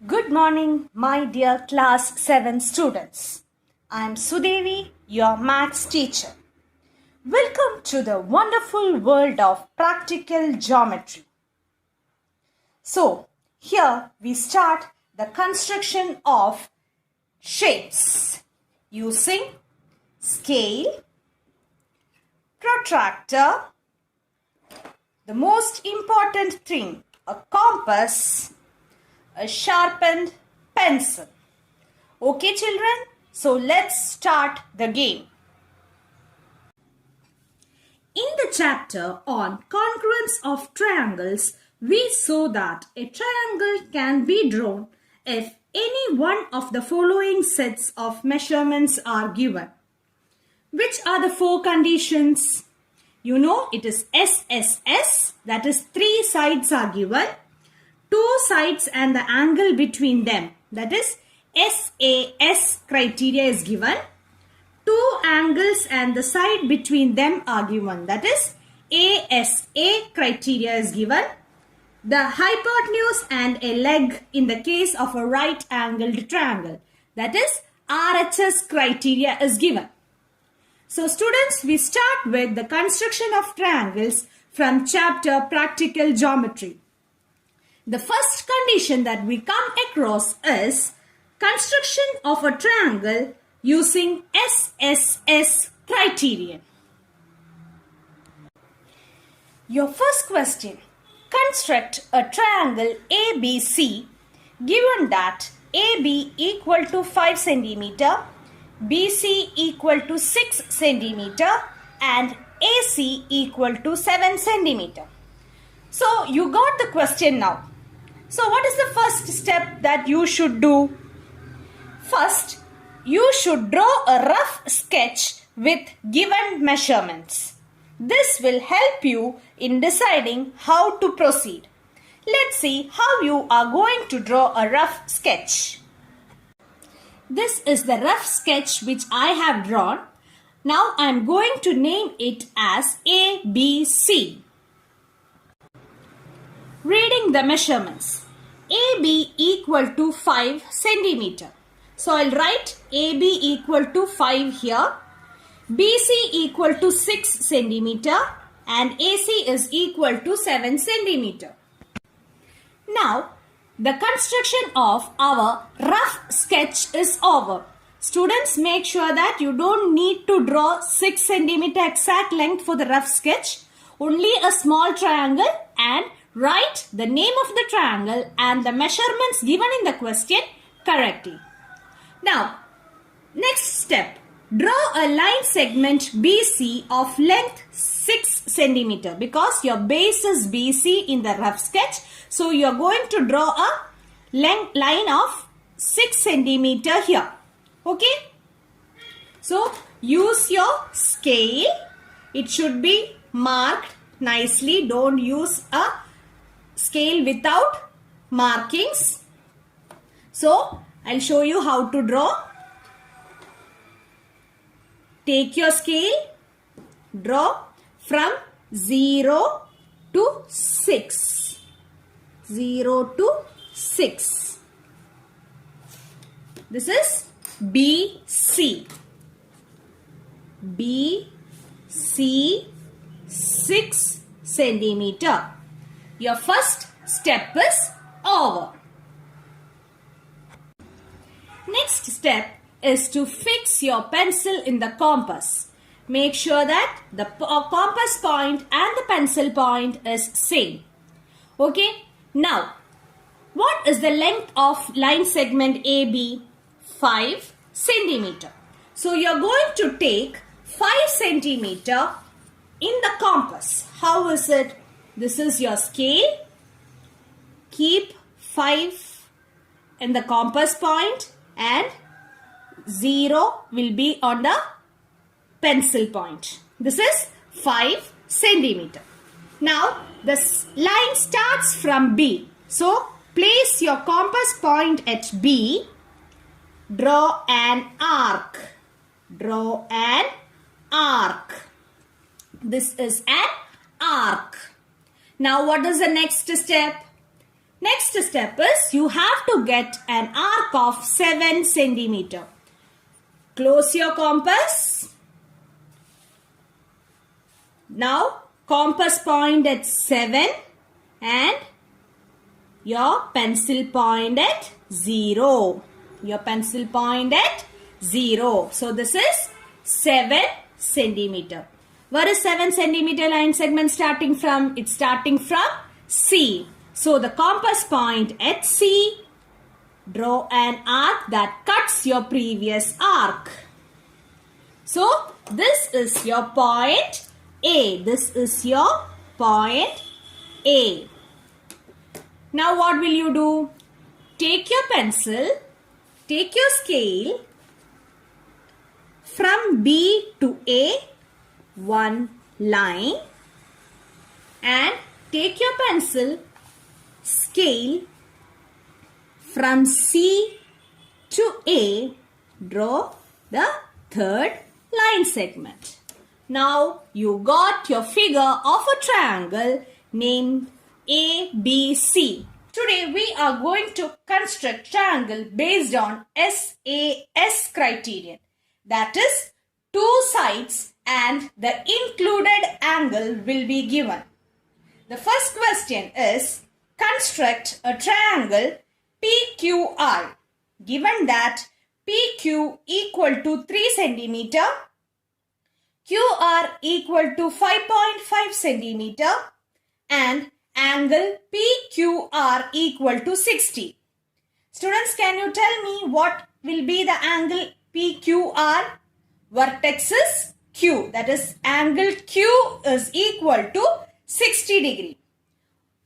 Good morning, my dear class 7 students. I am Sudevi, your maths teacher. Welcome to the wonderful world of practical geometry. So, here we start the construction of shapes using scale, protractor, the most important thing, a compass, a sharpened pencil. Okay, children? So let's start the game. In the chapter on congruence of triangles, we saw that a triangle can be drawn if any one of the following sets of measurements are given. Which are the four conditions? You know it is SSS, that is 3 sides are given. 2 sides and the angle between them, that is SAS criteria is given. 2 angles and the side between them are given, that is ASA criteria is given. The hypotenuse and a leg in the case of a right angled triangle, that is RHS criteria is given. So students, we start with the construction of triangles from chapter Practical Geometry. The first condition that we come across is construction of a triangle using SSS criterion. Your first question, construct a triangle ABC given that AB equal to 5 cm, BC equal to 6 cm and AC equal to 7 cm. So you got the question now. So what is the first step that you should do? First, you should draw a rough sketch with given measurements. This will help you in deciding how to proceed. Let's see how you are going to draw a rough sketch. This is the rough sketch which I have drawn. Now I am going to name it as ABC. Reading the measurements. AB equal to 5 cm. So I'll write AB equal to 5 here. BC equal to 6 cm and AC is equal to 7 cm. Now the construction of our rough sketch is over. Students, make sure that you don't need to draw 6 cm exact length for the rough sketch. Only a small triangle and write the name of the triangle and the measurements given in the question correctly. Now, next step. Draw a line segment BC of length 6 cm because your base is BC in the rough sketch. So, you are going to draw a line of 6 cm here. Okay? So, use your scale. It should be marked nicely. Don't use a scale without markings. So, I'll show you how to draw. Take your scale, draw from 0 to 6. 0 to 6. This is BC. BC 6 cm. Your first step is over. Next step is to fix your pencil in the compass. Make sure that the compass point and the pencil point is same. Okay. Now, what is the length of line segment AB? 5 cm. So, you are going to take 5 cm in the compass. How is it? This is your scale. Keep 5 in the compass point and 0 will be on the pencil point. This is 5 cm. Now, this line starts from B. So, place your compass point at B. Draw an arc. Draw an arc. This is an arc. Now what is the next step? Next step is you have to get an arc of 7 centimeter. Close your compass. Now compass point at 7 and your pencil point at 0. Your pencil point at 0. So this is 7 centimeter. Where is 7 centimeter line segment starting from? It's starting from C. So the compass point at C, draw an arc that cuts your previous arc. So this is your point A. This is your point A. Now what will you do? Take your pencil, take your scale from B to A, one line, and take your pencil, scale from C to A, draw the third line segment. Now you got your figure of a triangle named ABC. Today we are going to construct triangle based on SAS criterion. That is, two sides and the included angle will be given. The first question is, construct a triangle PQR. Given that PQ equal to 3 centimeter, QR equal to 5.5 centimeter and angle PQR equal to 60. Students, can you tell me what will be the angle PQR? Vertex is Q. That is, angle Q is equal to 60 degree.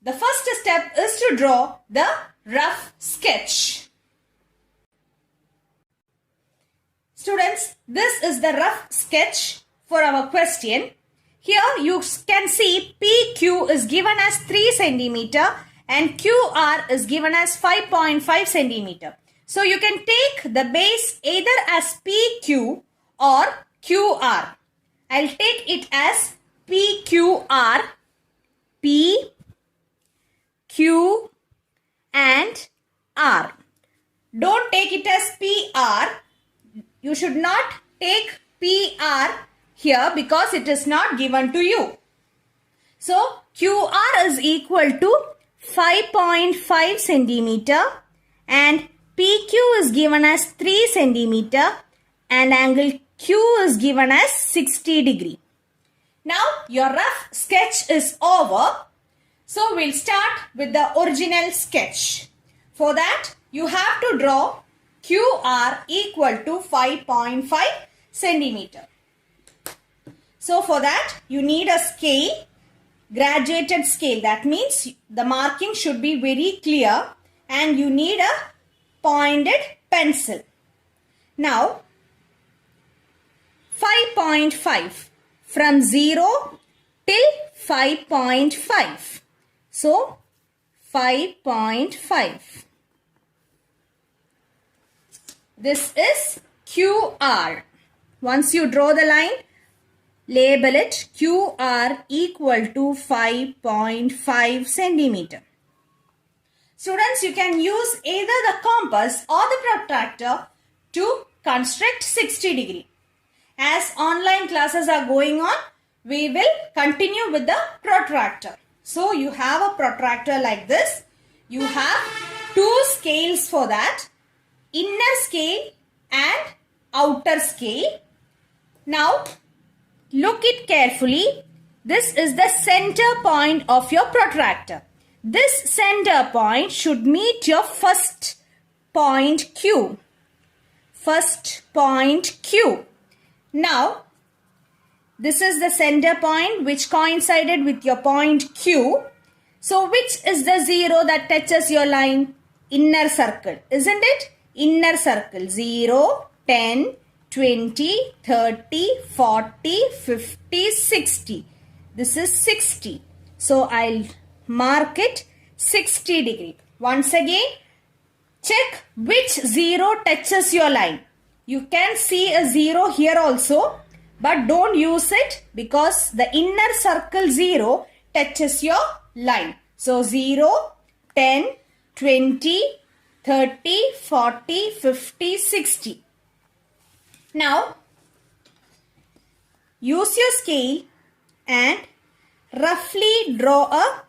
The first step is to draw the rough sketch. Students, this is the rough sketch for our question. Here you can see PQ is given as 3 centimeter and QR is given as 5.5 centimeter. So you can take the base either as PQ or QR. I'll take it as PQR, P, Q and R. Don't take it as PR. You should not take PR here because it is not given to you. So QR is equal to 5.5 centimeter and PQ is given as 3 centimeter and angle Q is given as 60 degree. Now your rough sketch is over. So we'll start with the original sketch. For that you have to draw QR equal to 5.5 centimeter. So for that you need a scale, graduated scale. That means the marking should be very clear and you need a pointed pencil. Now 5.5 from 0 till 5.5. So 5.5. This is QR. Once you draw the line, label it QR equal to 5.5 centimeter. Students, you can use either the compass or the protractor to construct 60 degree. As online classes are going on, we will continue with the protractor. So you have a protractor like this. You have two scales for that. Inner scale and outer scale. Now look it carefully. This is the center point of your protractor. This center point should meet your first point Q. First point Q. Now this is the center point which coincided with your point Q. So which is the 0 that touches your line? Inner circle, isn't it? Inner circle. 0, 10, 20, 30, 40, 50, 60. This is 60. So I'll mark it 60 degree. Once again, check which 0 touches your line. You can see a 0 here also, but don't use it because the inner circle 0 touches your line. So 0, 10, 20, 30, 40, 50, 60. Now, use your scale and roughly draw a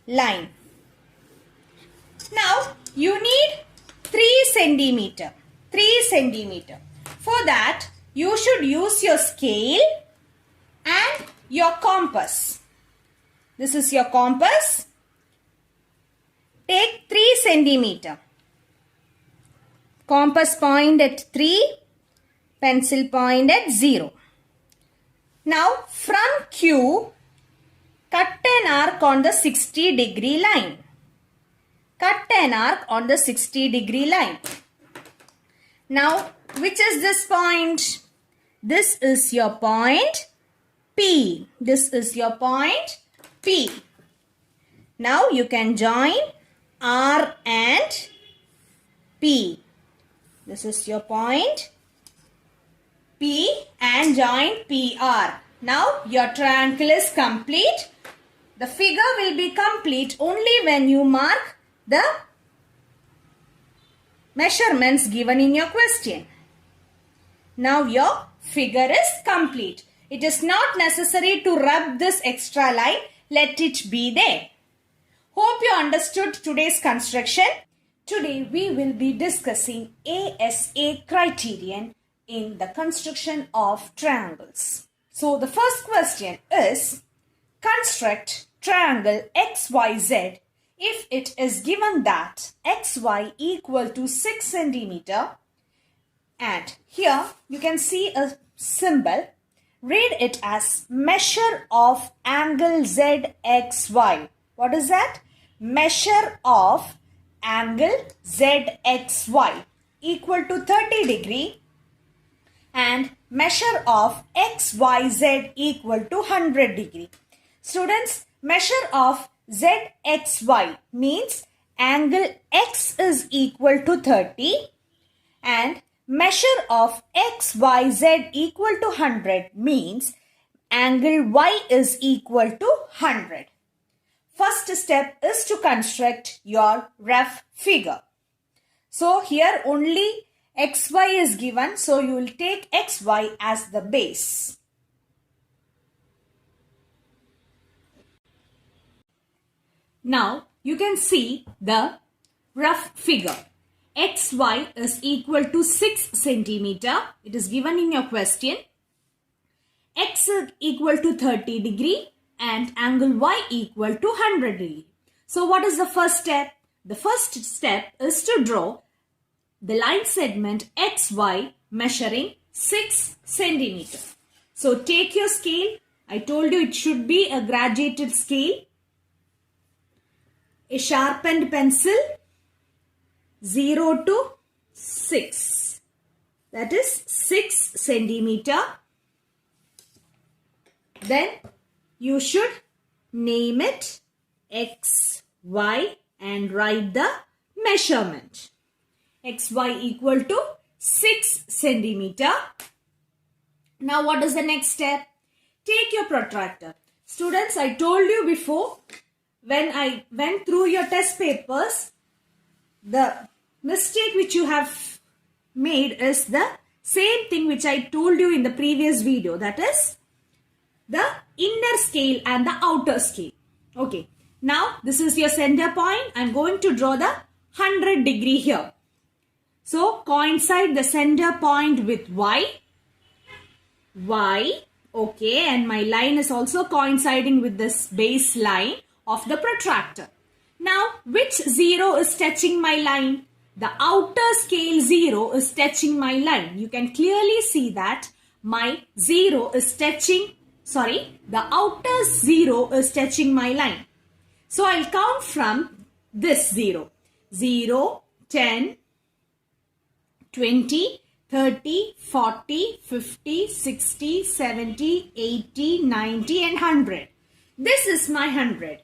line. Now, you need 3 centimeter. 3 centimeter. For that, you should use your scale and your compass. This is your compass. Take 3 centimeter. Compass point at 3. Pencil point at 0. Now, from Q, cut an arc on the 60-degree line. Cut an arc on the 60-degree line. Now, which is this point? This is your point P. This is your point P. Now, you can join R and P. This is your point P and join PR. Now, your triangle is complete. The figure will be complete only when you mark the measurements given in your question. Now your figure is complete. It is not necessary to rub this extra line. Let it be there. Hope you understood today's construction. Today we will be discussing ASA criterion in the construction of triangles. So the first question is, construct triangle XYZ if it is given that XY equal to 6 centimeter, and here you can see a symbol. Read it as measure of angle ZXY. What is that? Measure of angle ZXY equal to 30 degree and measure of XYZ equal to 100 degree. Students, measure of ZXY means angle X is equal to 30 and measure of XYZ equal to 100 means angle Y is equal to 100. First step is to construct your rough figure. So here only XY is given, so you will take XY as the base. Now, you can see the rough figure. XY is equal to 6 centimeter. It is given in your question. X is equal to 30 degree and angle Y equal to 100 degree. So, what is the first step? The first step is to draw the line segment XY measuring 6 centimeter. So, take your scale. I told you it should be a graduated scale. A sharpened pencil, 0 to 6. That is 6 centimeter. Then you should name it XY and write the measurement. XY equal to 6 centimeter. Now what is the next step? Take your protractor. Students, I told you before, when I went through your test papers, the mistake which you have made is the same thing which I told you in the previous video. That is the inner scale and the outer scale. Okay. Now this is your center point. I am going to draw the 100 degree here. So coincide the center point with Y. Y. Okay. And my line is also coinciding with this base line of the protractor. Now, which 0 is touching my line? The outer scale 0 is touching my line. You can clearly see that my 0 is touching, the outer 0 is touching my line. So, I'll count from this 0. 0, 10, 20, 30, 40, 50, 60, 70, 80, 90 and 100. This is my 100.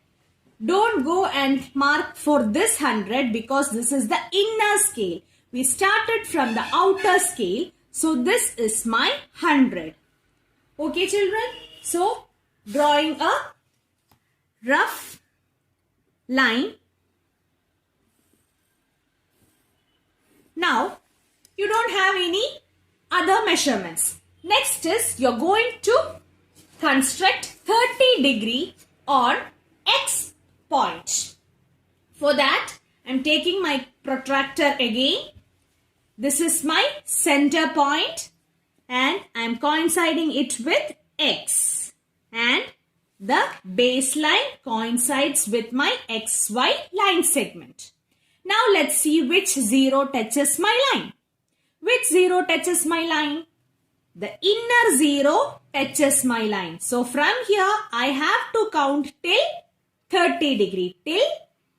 Don't go and mark for this 100 because this is the inner scale. We started from the outer scale. So this is my 100. Okay children. So drawing a rough line don't have any other measurements. Next is you're going to construct 30 degree on X point. For that, I'm taking my protractor again. This is my center point and I'm coinciding it with X. And the baseline coincides with my XY line segment. Now let's see which zero touches my line. Which zero touches my line? The inner zero touches my line. So from here I have to count till 30 degree. Till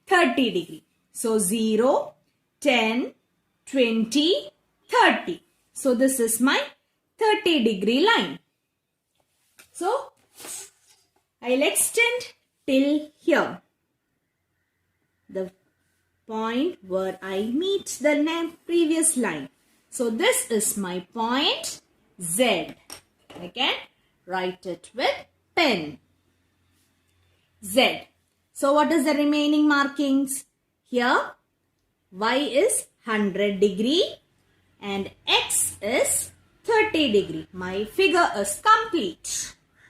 30 degree. So 0, 10, 20, 30. So this is my 30 degree line. So I'll extend till here. The point where I meet the previous line. So this is my point Z. I can write it with pen. Z. So what is the remaining markings? Here Y is 100 degree and X is 30 degree. My figure is complete.